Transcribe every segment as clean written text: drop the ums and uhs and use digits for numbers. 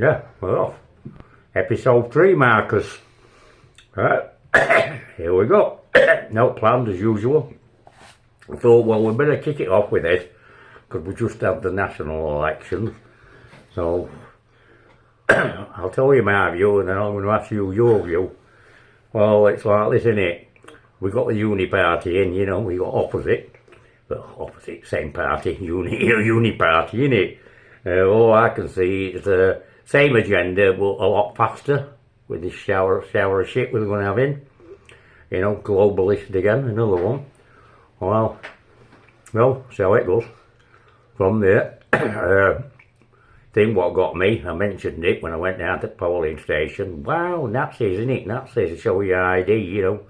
Yeah, we're off. Episode 3, Marcus. Right, here we go. No planned as usual. I thought, well, we better kick it off with this, because we just had the national elections. So, I'll tell you my view, and then I'm going to ask you your view. Well, it's like this, innit? We got the Uni Party in, you know, we got opposite. Well, opposite, same party, Uni Party, innit? All I can see is the same agenda, but a lot faster, with this shower of shit we're going to have in. You know, globalist again, another one. Well, so it goes. From there, thing what got me, I mentioned it when I went down to the polling station. Wow, Nazis, isn't it? Nazis, show your ID, you know.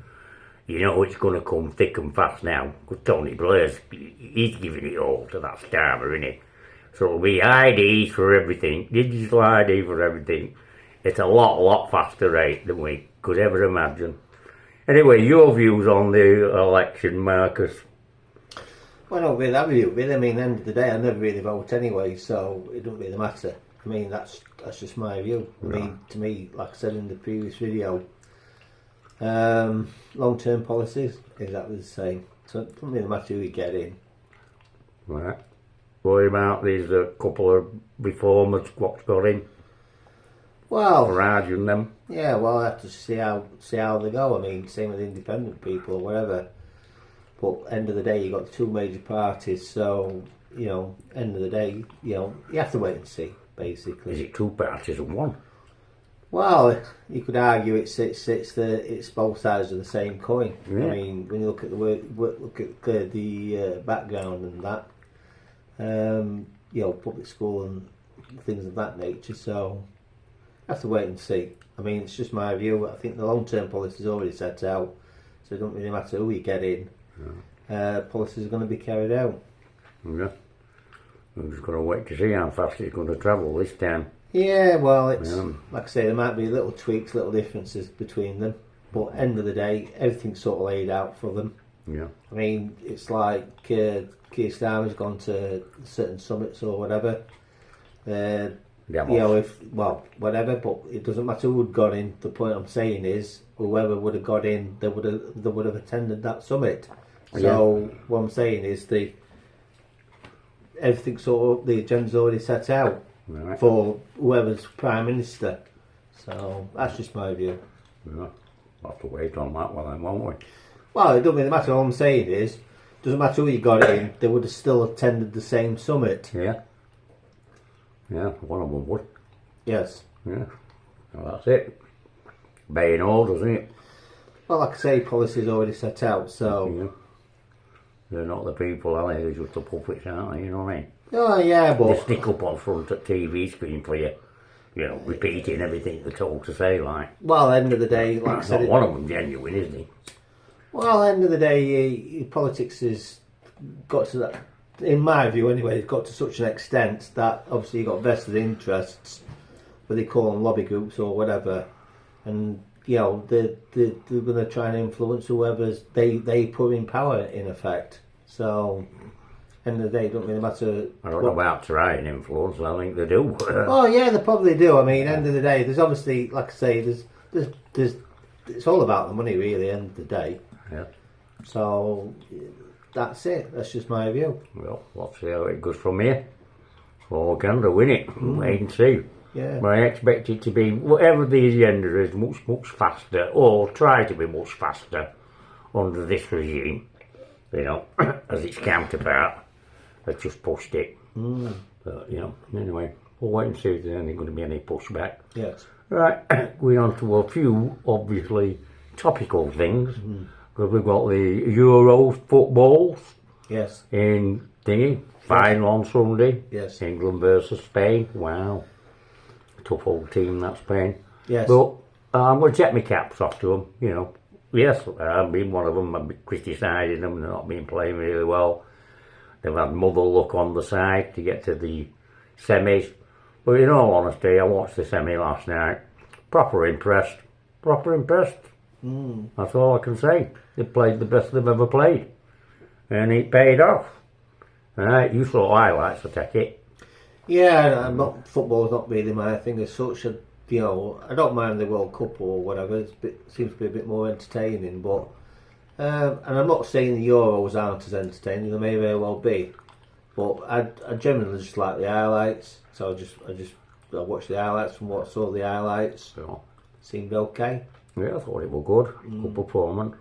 You know it's going to come thick and fast now. Because Tony Blair's, he's giving it all to that Starmer, isn't he? So it'll be IDs for everything, digital ID for everything. It's a lot faster rate than we could ever imagine. Anyway, your views on the election, Marcus? Well, I don't really have a view, really. I mean, at the end of the day, I never really vote anyway, so it doesn't really matter. I mean, that's just my view. I mean, to me, like I said in the previous video, long-term policies, exactly the same. So it doesn't really matter who you get in. Right. What about these couple of reformers what's got in? Well, Farage and them. Yeah, well, I have to see how they go. I mean, same with independent people or whatever. But end of the day, you got two major parties, so you know, end of the day, you know, you have to wait and see. Basically, Is it two parties and one? Well, you could argue it's both sides of the same coin. Yeah. I mean, when you look at the background and that, you know, public school and things of that nature. So, I have to wait and see. I mean, it's just my view. I think the long-term policy is already set out, so it don't really matter who you get in. Yeah. Policies are going to be carried out. Yeah. I'm just going to wait to see how fast it's going to travel this time. Yeah, well, it's like I say, there might be little tweaks, little differences between them, but end of the day, everything's sort of laid out for them. Yeah. I mean, it's like Keir Starmer's gone to certain summits or whatever. You know, whatever, but it doesn't matter who had got in. The point I'm saying is, whoever would have got in, they would have attended that summit. So what I'm saying is, everything sort of the agenda's already set out. Right. For whoever's Prime Minister. So that's just my view. Yeah, we'll have to wait on that one then, won't we? Well, it doesn't really matter. All I'm saying is, doesn't matter who you got in, they would have still attended the same summit. Yeah. Yeah, one of them would. Yes. Yeah. Well, that's it. Obeying orders, isn't it? Well, like I say, policy's already set out, so... Yeah. They're not the people, are they? They're just the puppets, aren't they? You know what I mean? Oh, yeah, but... They stick up on front at TV screen for you. You know, repeating everything they're told to say, like... Well, end of the day, like I said... Not one of them genuine, isn't he? Well, end of the day, politics has got to that... In my view, anyway, it's got to such an extent that, obviously, you've got vested interests, whether they call them lobby groups or whatever, and, you know, they're going to try and influence whoever's they put in power, in effect. So... End of the day, it doesn't really matter. I don't know about try and influence. I think they do. Oh yeah, they probably do. I mean, end of the day, there's obviously, like I say, there's it's all about the money, really. End of the day. Yeah. So that's it. That's just my view. Well, we'll see how it goes from here. Well, we're going to win it. Wait and see. Yeah. But I expect it to be whatever the agenda is, much faster, or try to be much faster under this regime. You know, as its counterpart. They've just pushed it. But, you know, anyway, we'll wait and see if there's going to be any pushback. Yes. Right, going on to a few, obviously, topical things. Because we've got the Euro footballs. Yes. In thingy, final on Sunday. Yes. England versus Spain. Wow. Tough old team, that Spain. Yes. But I'm going to take my caps off to them, you know. Yes, I've been one of them. I've been criticising them. They're not been playing really well. They've had mother luck on the side to get to the semis. But in all honesty, I watched the semi last night. Proper impressed. That's all I can say. They played the best they've ever played. And it paid off. Alright, you saw highlights, I take it. Yeah, I'm not, football's not really my thing as such. I don't mind the World Cup or whatever. Seems to be a bit more entertaining, but and I'm not saying the Euros aren't as entertaining. They may very well be, but I generally just like the highlights. So I watched the highlights from what I saw the highlights. So, Seemed okay. yeah, I thought it was good. Good performance.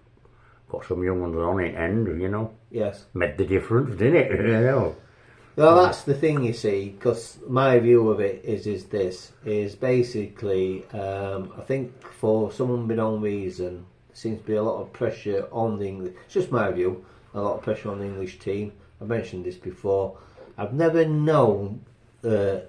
Got some young ones on it, and Yes. made the difference, didn't it? Well, that's the thing, you see, because my view of it is basically, I think for some unbeknown reason, there seems to be a lot of pressure on the English. It's just my view. A lot of pressure on the English team. I mentioned this before. I've never known a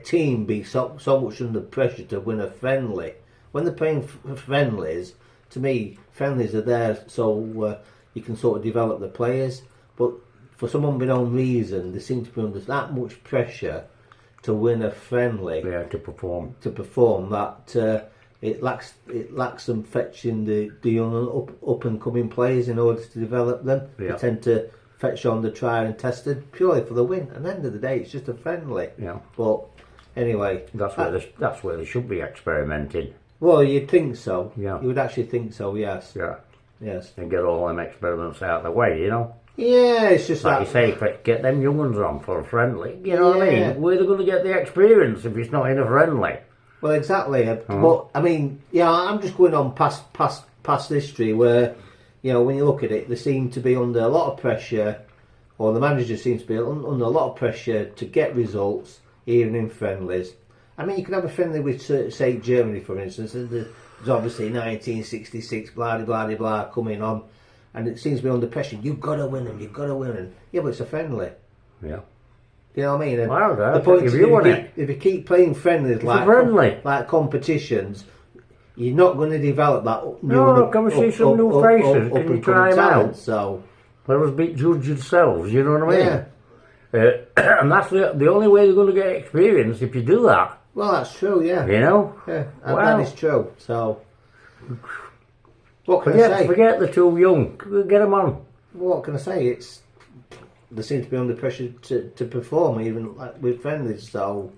team be so much under pressure to win a friendly. When they're playing friendlies, to me, friendlies are there so you can sort of develop the players. But for some unbeknown reason, they seem to be under that much pressure to win a friendly. Yeah, to perform. That it lacks them fetching the young up and coming players in order to develop them. Yeah. They tend to fetch on the tried and tested purely for the win. At the end of the day, it's just a friendly. Yeah. But anyway, That's where they should be experimenting. well, you'd think so. Yeah. You would actually think so. Yes. Yeah. Yes. And get all them experiments out of the way, Yeah, it's just Like you say, get them young ones on for a friendly. You know what I Yeah. mean? Where are they going to get the experience if it's not in a friendly? Well, exactly. But I mean, yeah, I'm just going on past history where, when you look at it, they seem to be under a lot of pressure, or the manager seems to be under a lot of pressure to get results, even in friendlies. I mean, you could have a friendly with, say, Germany, for instance, and there's obviously 1966, blah, blah, blah, blah, coming on, and it seems to be under pressure. You've got to win them, you've got to win them. Yeah, but it's a friendly. Yeah. You know what I mean? And Well, the point is, it. if you keep playing friendlies like competitions, you're not going to develop that new. Come and see some new faces. Can you try them out? So let us be judge yourselves. You know what I mean? Yeah. And that's the only way they're going to get experience if you do that. Well, that's true. Yeah. Yeah, that is true. So what can I say? Forget the too young. Get them on. What can I say? They seem to be under pressure to perform, even like with friendlies. So,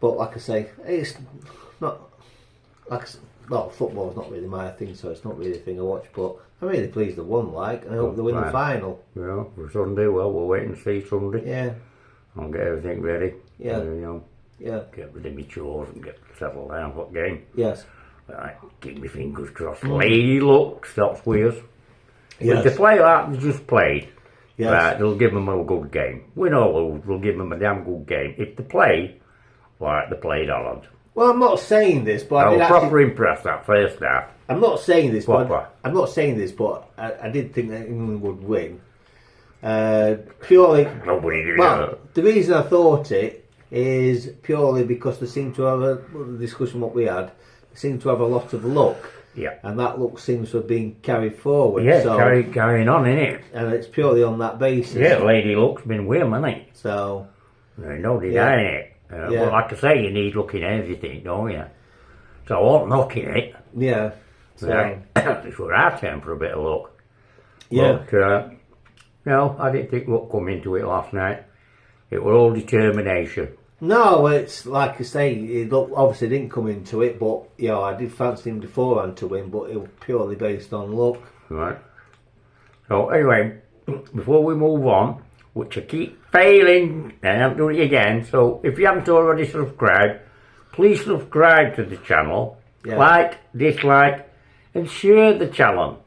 but like I say, it's not football's not really my thing, so it's not really a thing I watch. But I'm really pleased they won. And I hope they win the final. Yeah, for Sunday. Well, we'll wait and see Sunday. Yeah. I'll get everything ready. Yeah. Yeah. Get rid of my chores and get settled down for the game. Yes. Right, keep my fingers crossed. Lady luck stops with us. Yes. If they play like they just played, Yes. right, they'll give them a good game. Win or lose, they'll give them a damn good game. If they play like they played Holland. Well, I'm not saying this, but I was proper impressed that first half. I'm not saying this, Proper. but I did think that England would win. Purely. Nobody did Well, the reason I thought it is purely because they seem to have the discussion what we had. They seem to have a lot of luck. Yeah. And that luck seems to have been carried forward. Yeah, so, carrying on, innit? and it's purely on that basis. Yeah, Lady Luck's been with him, hasn't he? So, No denying it. Yeah. Well, like I say, you need luck in everything, don't you? So I won't knock it. yeah. So, Right. It's where I turn for a bit of luck. yeah. But, no, I didn't think luck come into it last night. It was all determination. No, it's like I say, it obviously didn't come into it, but I did fancy him beforehand to win, but it was purely based on luck. Right. So anyway, before we move on, which I keep failing, and I'm doing it again, so if you haven't already subscribed, please subscribe to the channel, like, dislike, and share the channel.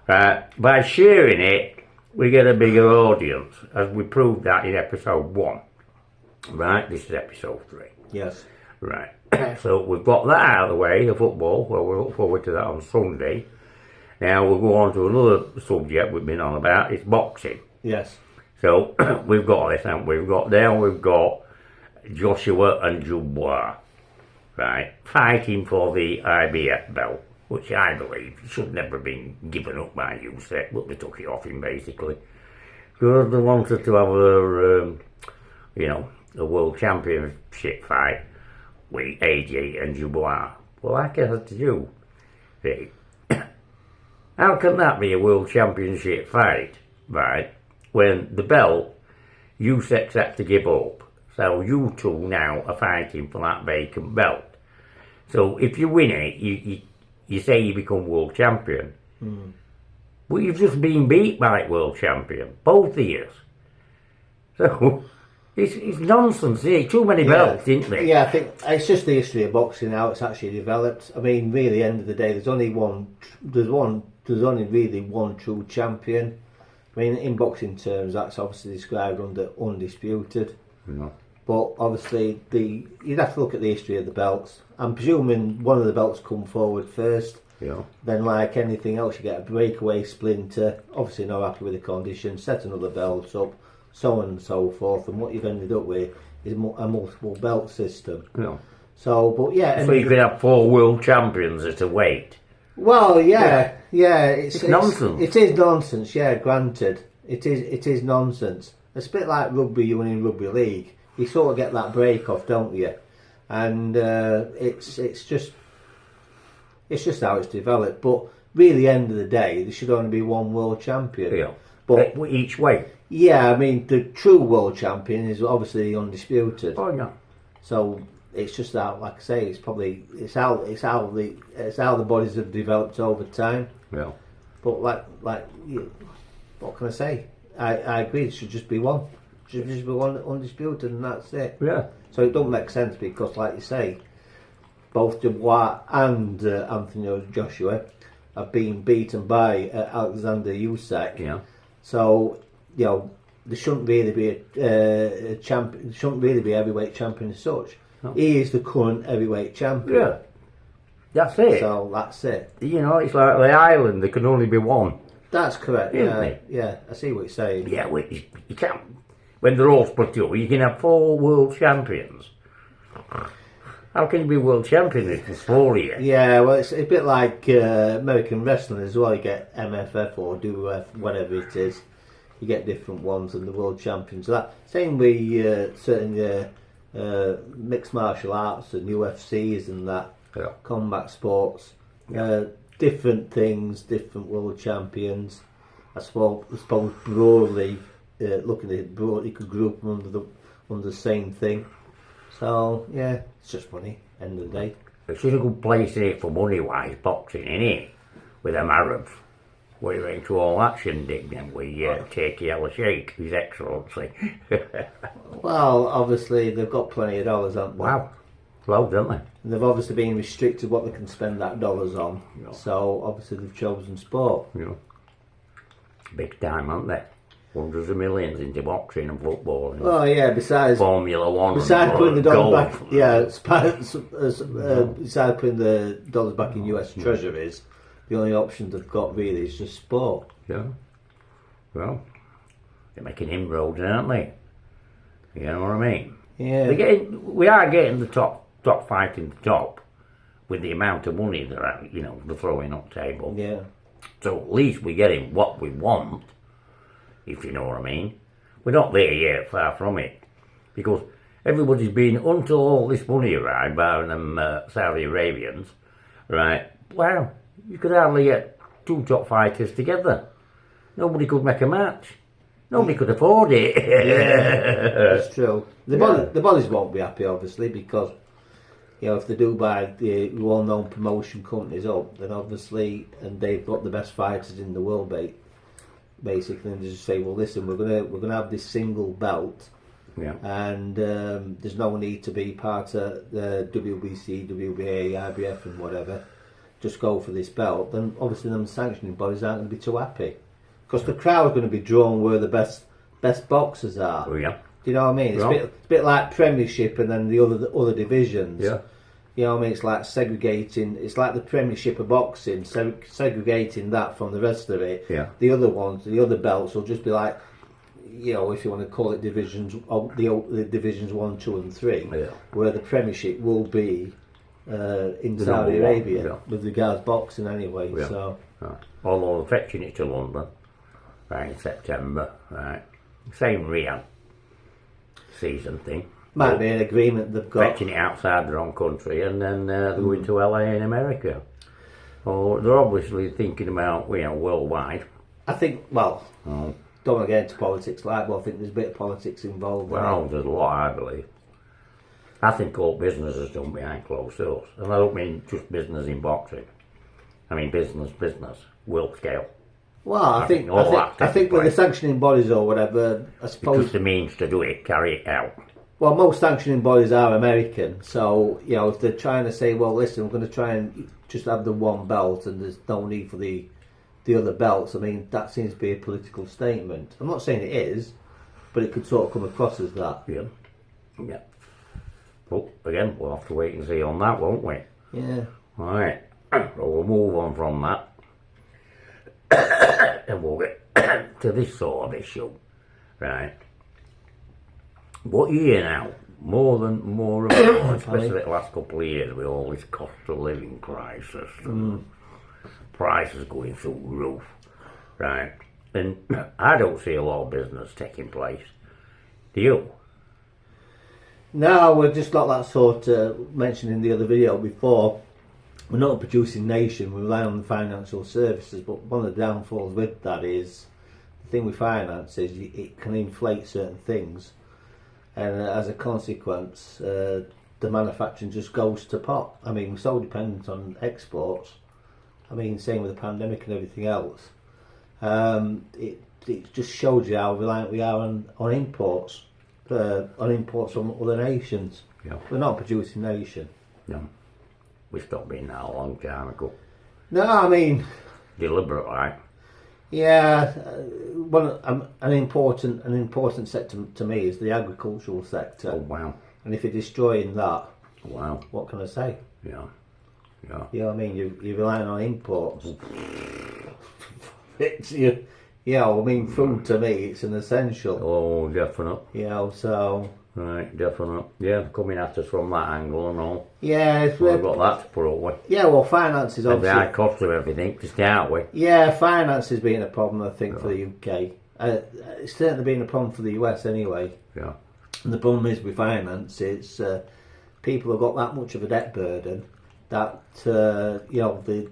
By sharing it, we get a bigger audience, as we proved that in episode 1. Right, this is episode 3. Yes. Right, so we've got that out of the way, the football. Well, we'll look forward to that on Sunday. Now we'll go on to another subject we've been on about, it's boxing. Yes. So we've got this, haven't we? We've got Joshua and Dubois, right, fighting for the IBF belt, which I believe should never have been given up by Usyk, but they took it off him basically. Because they wanted to have a world championship fight with AJ and Dubois. Well, I can ask you, how can that be a world championship fight, right, when the belt, Usyk had to give up. So you two now are fighting for that vacant belt. So if you win it, you say you become world champion. But you've just been beat by world champion, both years. So it's nonsense. Too many belts, isn't there? Yeah, I think it's just the history of boxing, how it's actually developed. I mean, really, end of the day, there's only really one true champion. I mean, in boxing terms, that's obviously described under undisputed. No. But obviously, you'd have to look at the history of the belts. I'm presuming one of the belts come forward first. Yeah. Then, like anything else, you get a breakaway splinter. Obviously, not happy with the condition. Set another belt up, so on and so forth. And what you've ended up with is a multiple belt system. Yeah. So, but yeah. So you could have 4 world champions at a weight. Well, yeah. It's nonsense. It is nonsense. Yeah, granted, it is nonsense. It's a bit like rugby. You win in rugby league. You sort of get that break off, don't you? And it's just how it's developed. But really, end of the day, there should only be one world champion. Yeah. But Each way. yeah, I mean, the true world champion is obviously the undisputed. Oh yeah. So it's just that, like I say, it's how the bodies have developed over time. Yeah. But what can I say? I agree. It should just be one. It should just be one undisputed, and that's it. Yeah. So it don't make sense because, like you say, both Dubois and Anthony Joshua have been beaten by Alexander Usyk. Yeah. So there shouldn't really be a champion. Shouldn't really be a heavyweight champion as such. No. He is the current heavyweight champion. Yeah. That's it. So that's it. It's like the island. There can only be one. That's correct. Isn't Yeah. it? Yeah. I see what you're saying. Yeah. You can't. When they're all split up, you can have 4 world champions. How can you be world champion if there's 4 of you? Yeah, well, it's a bit like American wrestling as well. You get MFF or WF, whatever it is. You get different ones and the world champions. That same with certain mixed martial arts and UFCs and that Yeah. combat sports. Different things, different world champions. I suppose broadly looking at it broadly, you could group them under the same thing. So yeah, it's just money. End of the day. It's just a good place in it for money-wise, boxing, innit? With them Arabs. What are you into all that shindig then? We take Yellow Sheikh, His Excellency. Well, obviously they've got plenty of dollars, haven't they? Wow. Well, don't they? And they've obviously been restricted what they can spend that dollars on. Yeah. So obviously they've chosen sport. Big time, aren't they? Hundreds of millions into boxing and football and Oh yeah, besides Formula One. besides and putting the dollars golf. back, yeah, besides putting the dollars back in US treasuries, the only option they've got really is just sport. Yeah. Well, they're making inroads, aren't they? You know what I mean? Yeah. We are getting the top fighting the top with the amount of money they're throwing on the table. Yeah. So at least we're getting what we want, if you know what I mean. We're not there yet, far from it. Because everybody's been, until all this money arrived by them Saudi Arabians, right, wow, you could hardly get 2 top fighters together. Nobody could make a match. Nobody could afford it. Yeah, that's true. The bodies won't be happy, obviously, because if they do buy the well-known promotion companies up, then obviously, and they've got the best fighters in the world, basically, and they just say, well, listen, we're gonna have this single belt, and there's no need to be part of the WBC, WBA, IBF, and whatever. Just go for this belt. Then obviously, them sanctioning bodies aren't going to be too happy. Because the crowd's going to be drawn where the best boxers are. Oh, yeah. Do you know what I mean? It's a bit like Premiership and then the other divisions. Yeah. You know what I mean? It's like segregating. It's like the Premiership of boxing, segregating that from the rest of it. Yeah. The other ones, the other belts, will just be like, if you want to call it divisions, the divisions 1, 2, and 3. Yeah. Where the Premiership will be in The Saudi number one, Arabia with regards boxing anyway. Yeah. So. Although they're fetching it to London, right, in September, right. Same Riyadh season thing. Might be an agreement they've got. Fetching it outside their own country and then they're going to LA in America. Or they're obviously thinking about, worldwide. I think, well, don't want to get into politics like, but I think there's a bit of politics involved. Well, there's a lot, I believe. I think all business is done behind closed doors. And I don't mean just business in boxing. I mean business, world scale. Well, I think with the sanctioning bodies or whatever, I suppose... It's just the means to do it, carry it out. Well, most sanctioning bodies are American, so, you know, if they're trying to say, well, listen, we're going to try and just have the one belt and there's no need for the other belts, I mean, that seems to be a political statement. I'm not saying it is, but it could sort of come across as that. Yeah. But, again, we'll have to wait and see on that, won't we? Yeah. Alright, so we'll move on from that. And we'll get to this sort of issue. Right. What year now? More and more, especially the last couple of years with all this cost of living crisis and prices going through the roof, right? And I don't see a lot of business taking place. Do you? No, we're just like that sort of mentioned in the other video before. We're not a producing nation, we rely on the financial services, but one of the downfalls with that is the thing with finance is it can inflate certain things. And as a consequence, the manufacturing just goes to pot. I mean, we're so dependent on exports. I mean, same with the pandemic and everything else. It just shows you how reliant we are on imports from other nations. Yeah. We're not a producing nation. No. We stopped being that a long time ago. No, I mean... Deliberate, right? Yeah, an important sector to me is the agricultural sector. Oh, wow. And if you're destroying that, wow, what can I say? Yeah. You know what I mean? You're relying on imports. I mean, food to me, it's an essential. Oh, definite. You know, so... Right, definite. Yeah, coming at us from that angle and all. Yeah, we've got that to put up with. Yeah, well, finance is obviously... And the high cost of everything to start with. Yeah, finance has been a problem, I think, for the UK. It's certainly been a problem for the US anyway. Yeah. And the problem is with finance, it's people have got that much of a debt burden that, the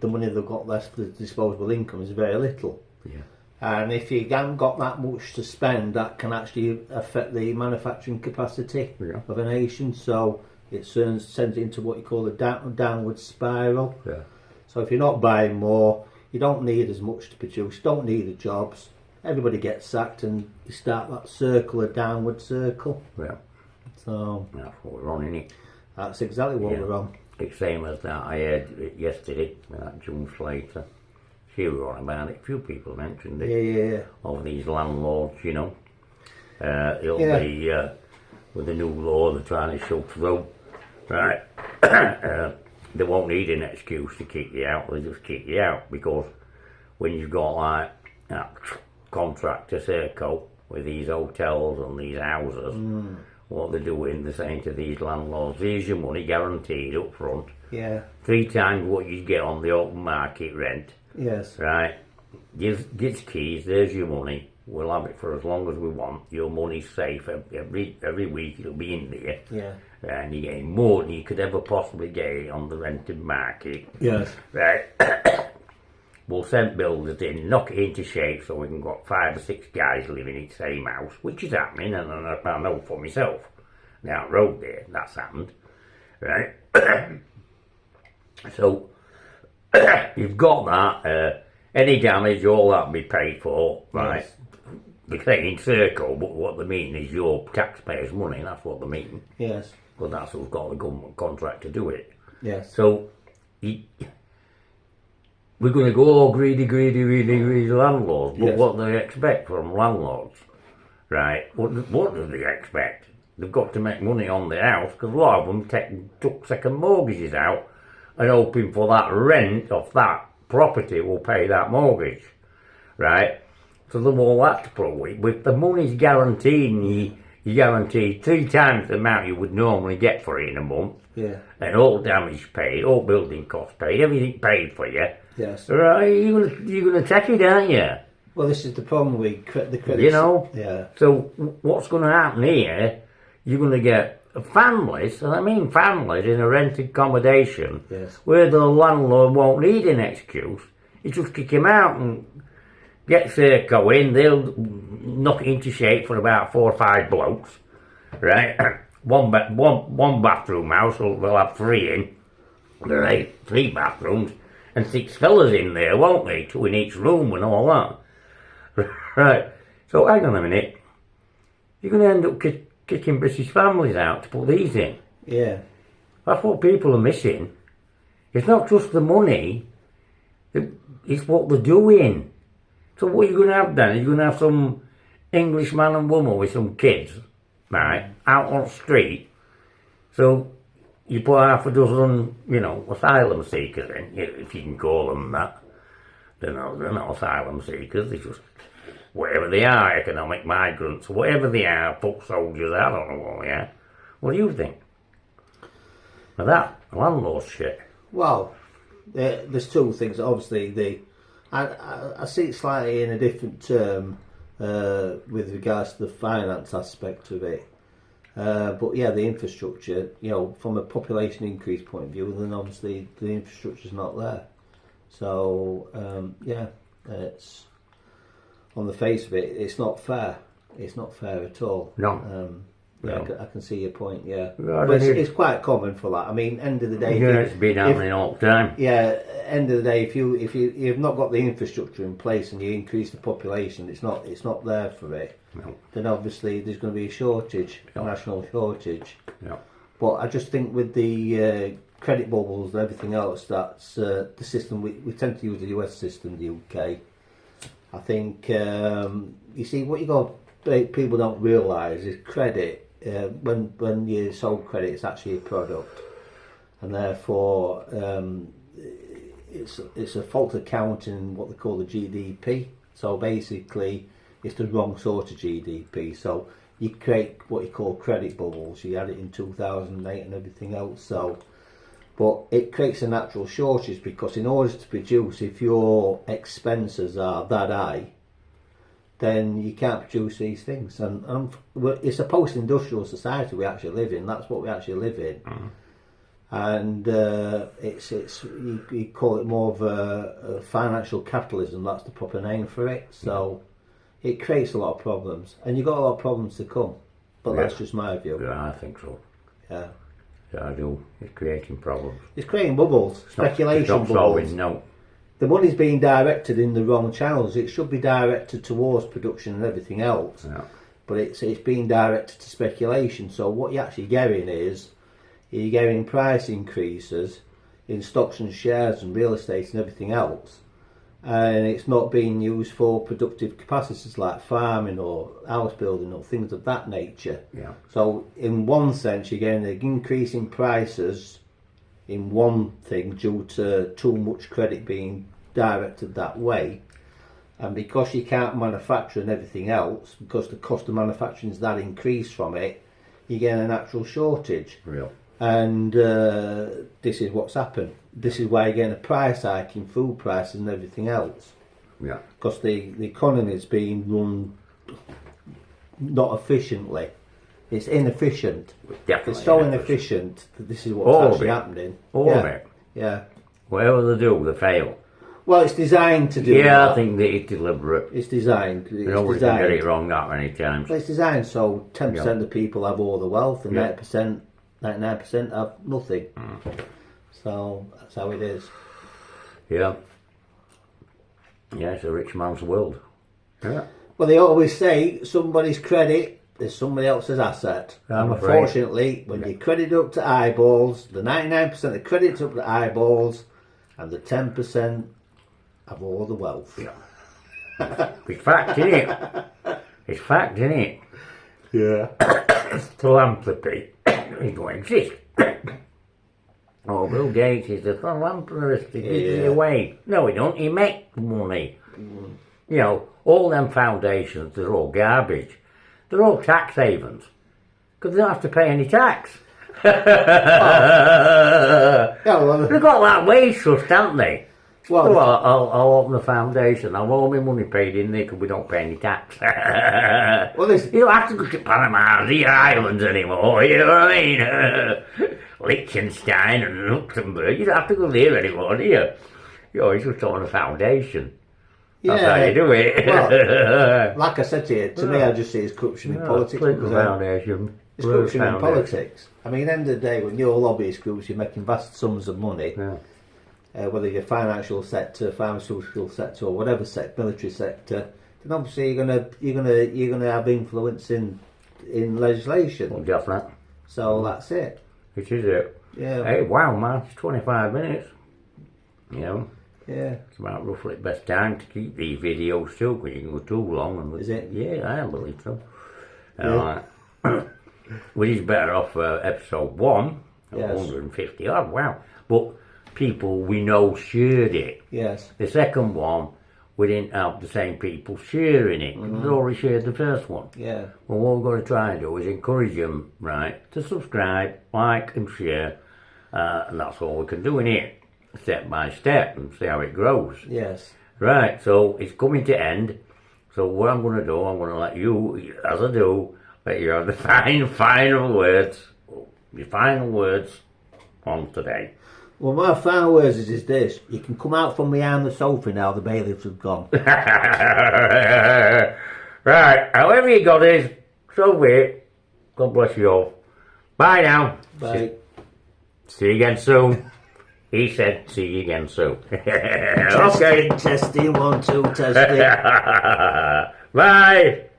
money they've got left for disposable income is very little. Yeah. And if you haven't got that much to spend, that can actually affect the manufacturing capacity of a nation. So it sends it into what you call a downward spiral. Yeah. So if you're not buying more, you don't need as much to produce, you don't need the jobs, everybody gets sacked and you start that circle, a downward circle. Yeah. So that's what we're on, innit? That's exactly what we're on. It's same as that I heard it yesterday, that June Slater. She was on about it. A few people mentioned it. Yeah. Of these landlords, you know. It'll be with the new law they're trying to shove through. Right. They won't need an excuse to kick you out. They'll just kick you out because when you've got like that contractor circle with these hotels and these houses, what they're doing, they're saying to these landlords, here's your money guaranteed up front. Yeah. 3 times what you get on the open market rent. Yes. Right. Give keys, there's your money. We'll have it for as long as we want. Your money's safe. Every week it'll be in there. Yeah. And you're getting more than you could ever possibly get on the rented market. Yes. Right. We'll send builders in, knock it into shape so we can got 5 or 6 guys living in the same house, which is happening, and I know for myself. Down the road there, that's happened. Right. So you've got that, any damage, all that will be paid for, right? Yes. They're saying circle, but what they mean is your taxpayers' money, that's what they mean. Yes. But that's who's got the government contract to do it. Yes. So, we're going to go, greedy landlords, but what do they expect from landlords? Right? What do they expect? They've got to make money on the house, because a lot of them took second mortgages out and hoping for that rent off that property will pay that mortgage, right? So they've all that to put away. But if the money's guaranteed, you guarantee 3 times the amount you would normally get for it in a month, and all damage paid, all building costs paid, everything paid for you. Yes. Right? You're gonna take it, aren't you? Well, this is the problem with the credit. You know. Yeah. So what's going to happen here? You're going to get families, and I mean families in a rented accommodation, yes, where the landlord won't need an excuse. You just kick him out and get Serco in, they'll knock it into shape for about 4 or 5 blokes, right? One bathroom house, they'll have 3 in. There are 3 bathrooms and 6 fellas in there, won't they? 2 in each room and all that. Right. So hang on a minute. You're going to end up kicking British families out to put these in. Yeah. That's what people are missing. It's not just the money, it's what they're doing. So what are you going to have then? You're going to have some English man and woman with some kids, right, out on the street. So you put half a dozen, asylum seekers in, if you can call them that. They're not asylum seekers, they're just whatever they are, economic migrants, whatever they are, foot soldiers, I don't know what they are. What do you think of that landlord shit? Well, there's 2 things. Obviously, I see it slightly in a different term with regards to the finance aspect of it. But yeah, the infrastructure, from a population increase point of view, then obviously the infrastructure's not there. So, it's on the face of it, it's not fair. It's not fair at all. No. No. I can see your point, yeah. Well, but it's quite common for that. I mean, end of the day... Yeah, it's been happening all the time. Yeah, end of the day, if you've not got the infrastructure in place and you increase the population, it's not there for it, No. then obviously there's going to be a shortage, a national shortage. Yeah. But I just think with the credit bubbles and everything else, that's the system, we tend to use the US system, the UK. I think, you see, what people don't realise is credit, when you sold credit, it's actually a product, and therefore it's a fault of counting what they call the GDP. So basically, it's the wrong sort of GDP. So you create what you call credit bubbles. You had it in 2008 and everything else. So, but it creates a natural shortage because in order to produce, if your expenses are that high, then you can't produce these things. And it's a post-industrial society we actually live in. That's what we actually live in. Mm-hmm. And you call it more of a financial capitalism. That's the proper name for it. So it creates a lot of problems, and you've got a lot of problems to come. But that's just my view. Yeah, I think so. Yeah. Yeah, I do. It's creating problems. It's creating bubbles, speculation bubbles. No. The money's being directed in the wrong channels. It should be directed towards production and everything else. Yeah. But it's being directed to speculation. So what you're actually getting is you're getting price increases in stocks and shares and real estate and everything else. And it's not being used for productive capacities like farming or house building or things of that nature. Yeah. So in one sense, you're getting an increase in prices in one thing due to too much credit being directed that way, and because you can't manufacture and everything else, because the cost of manufacturing is that increased from it, you get a natural shortage. Real. And this is what's happened. This is why you're getting a price hike in food prices and everything else. Yeah. Because the economy is being run not efficiently. It's inefficient. Definitely. It's so inefficient that this is what's actually happening. All of it. Yeah. Whatever they do, they fail. Well, it's designed to do that. Yeah, I think that it's deliberate. It's designed. Nobody can get it wrong that many times. Well, it's designed so 10% of people have all the wealth and 99% have nothing. So that's how it is. Yeah. Yeah, it's a rich man's world. Yeah. Well, they always say somebody's credit is somebody else's asset. And unfortunately, when you credit up to eyeballs, the 99% of credit's up to eyeballs, and the 10% have all the wealth. Yeah. It's fact, innit? It's fact, innit? Yeah. Philanthropy. It don't exist. Oh, Bill Gates is a philanthropist. He gives it away. No, he don't. He makes money. You know, all them foundations, they're all garbage. They're all tax havens. Because they don't have to pay any tax. They've got that wage trust, haven't they? Well, I'll open a foundation. I'll have all my money paid in there because we don't pay any tax. You don't have to go to Panama, the islands anymore, you know what I mean? Liechtenstein and Luxembourg, you don't have to go there anymore, do you? You know, it's just on a foundation. That's how you do it. Well, like I said to you, to me, I just see it's corruption in politics. Clinton because, Foundation. it's corruption in politics. I mean, at the end of the day, when you're lobbyist groups, you're making vast sums of money. Yeah. Whether you're financial sector, pharmaceutical sector, or whatever sector, military sector, then obviously you're gonna have influence in legislation. Well, definitely. So that's it. Which is it? Yeah. Hey, wow, man, it's 25 minutes. You know, Yeah. it's about roughly the best time to keep these videos too, because you can go too long. And Is it? Yeah, I believe so. Yeah. Which is better off episode 1, Yes. 150 odd, wow. But people we know shared it. Yes. The second one, we didn't have the same people sharing it, because they already shared the first one. Yeah. Well, what we're going to try and do is encourage them, right, to subscribe, like and share, and that's all we can do in it, step by step, and see how it grows. Yes. Right, so it's coming to end, so what I'm going to do, I'm going to let you, as I do, let you have the final words, your final words on today. Well, my final words is this: you can come out from behind the sofa now. The bailiffs have gone. Right, however you got it, so be it. God bless you all. Bye now. Bye. See you again soon. He said, see you again soon. Okay. Testing, 1, 2, testing. Bye.